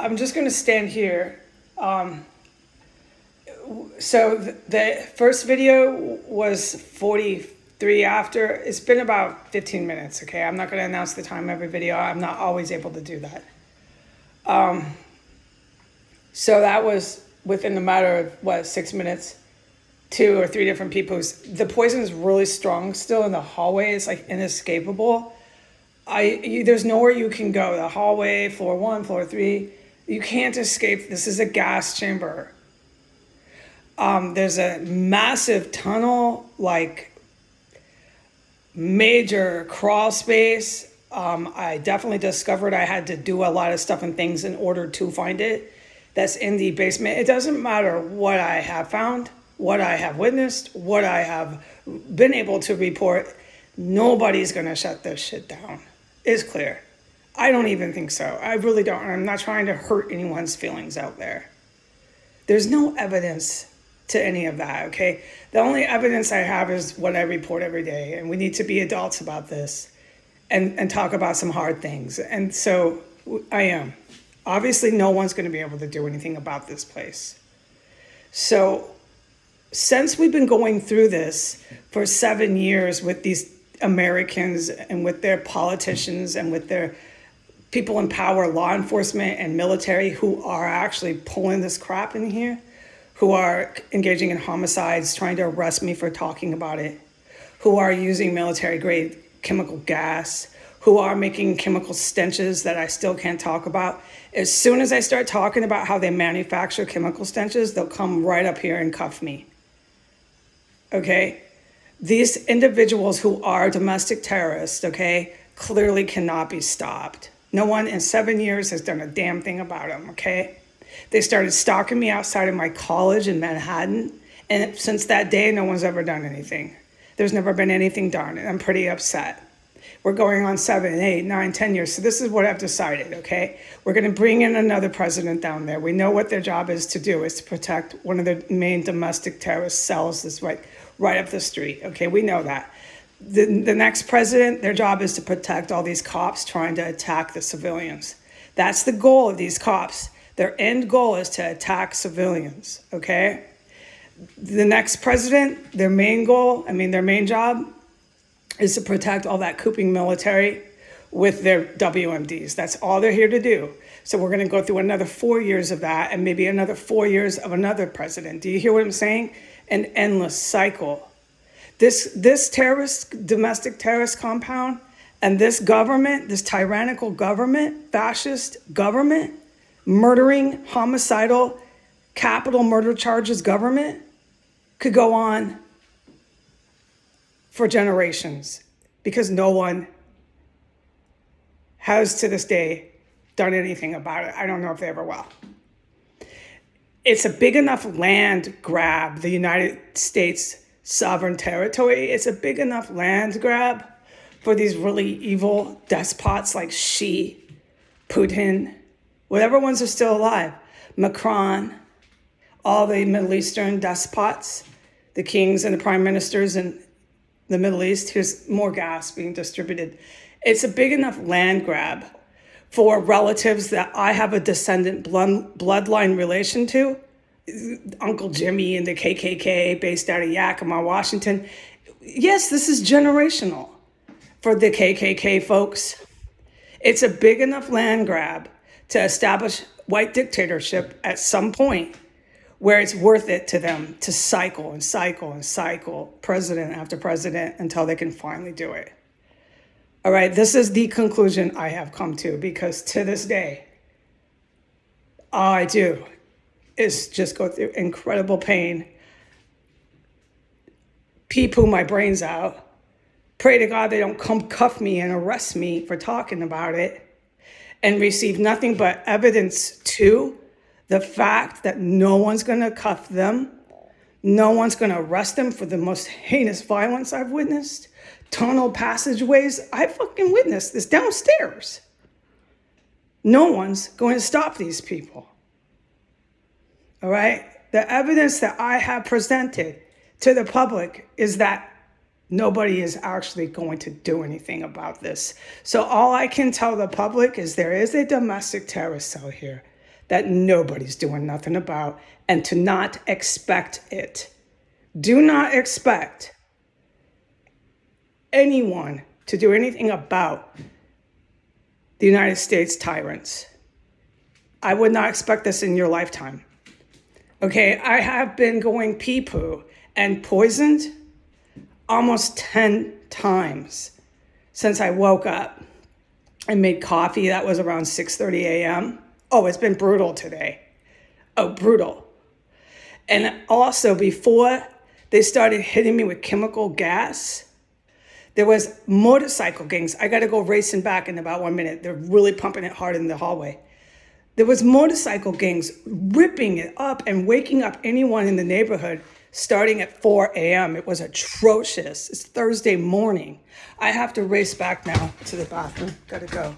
I'm just going to stand here. So the first video was 43 after. It's been about 15 minutes, okay? I'm not going to announce the time of every video. I'm not always able to do that. So that was within a matter of, 6 minutes? 2 or 3 different people. The poison is really strong still in the hallway. It's like inescapable. There's nowhere you can go. The hallway, floor 1, floor 3, you can't escape. This is a gas chamber. There's a massive tunnel, like major crawl space. I definitely discovered I had to do a lot of stuff and things in order to find it. That's in the basement. It doesn't matter what I have found, what I have witnessed, what I have been able to report. Nobody's going to shut this shit down. It's clear. I don't even think so. I really don't. I'm not trying to hurt anyone's feelings out there. There's no evidence to any of that, okay? The only evidence I have is what I report every day, and we need to be adults about this and talk about some hard things. And so I am. Obviously, no one's going to be able to do anything about this place. So since we've been going through this for 7 years with these Americans and with their politicians and with their people in power, law enforcement and military who are actually pulling this crap in here, who are engaging in homicides, trying to arrest me for talking about it, who are using military-grade chemical gas, who are making chemical stenches that I still can't talk about. As soon as I start talking about how they manufacture chemical stenches, they'll come right up here and cuff me. Okay? These individuals who are domestic terrorists, okay, clearly cannot be stopped. No one in 7 years has done a damn thing about them, okay? They started stalking me outside of my college in Manhattan, and since that day, no one's ever done anything. There's never been anything done, and I'm pretty upset. We're going on 7, 8, 9, 10 years, so this is what I've decided, okay? We're gonna bring in another president down there. We know what their job is to do, is to protect one of the main domestic terrorist cells that's right up the street, okay? We know that. The next president, their job is to protect all these cops trying to attack the civilians. That's the goal of these cops. Their end goal is to attack civilians, okay? The next president, their main job is to protect all that cooping military with their WMDs. That's all they're here to do. So we're gonna go through another 4 years of that and maybe another 4 years of another president. Do you hear what I'm saying? An endless cycle. This domestic terrorist compound and this government, this tyrannical government, fascist government, murdering, homicidal, capital murder charges government could go on for generations because no one has to this day done anything about it. I don't know if they ever will. It's a big enough land grab, the United States sovereign territory. It's a big enough land grab for these really evil despots like Xi, Putin, whatever ones are still alive, Macron, all the Middle Eastern despots, the kings and the prime ministers in the Middle East. Here's more gas being distributed. It's a big enough land grab for relatives that I have a descendant bloodline relation to, Uncle Jimmy and the KKK based out of Yakima, Washington. Yes, this is generational for the KKK folks. It's a big enough land grab to establish white dictatorship at some point where it's worth it to them to cycle and cycle and cycle president after president until they can finally do it. All right, this is the conclusion I have come to because to this day, all I do is just go through incredible pain, pee-poo my brains out, pray to God they don't come cuff me and arrest me for talking about it, and receive nothing but evidence to the fact that no one's gonna cuff them, no one's gonna arrest them for the most heinous violence I've witnessed, tunnel passageways. I fucking witnessed this downstairs. No one's going to stop these people. All right? The evidence that I have presented to the public is that nobody is actually going to do anything about this. So all I can tell the public is there is a domestic terrorist cell here. that nobody's doing nothing about, and to not expect it. Do not expect anyone to do anything about the United States tyrants. I would not expect this in your lifetime. Okay, I have been going pee-poo and poisoned almost 10 times since I woke up. I made coffee. That was around 6:30 a.m. Oh, it's been brutal today. Oh, brutal. And also, before they started hitting me with chemical gas, there was motorcycle gangs. I got to go racing back in about 1 minute. They're really pumping it hard in the hallway. There was motorcycle gangs ripping it up and waking up anyone in the neighborhood starting at 4 a.m. It was atrocious. It's Thursday morning. I have to race back now to the bathroom. Gotta go.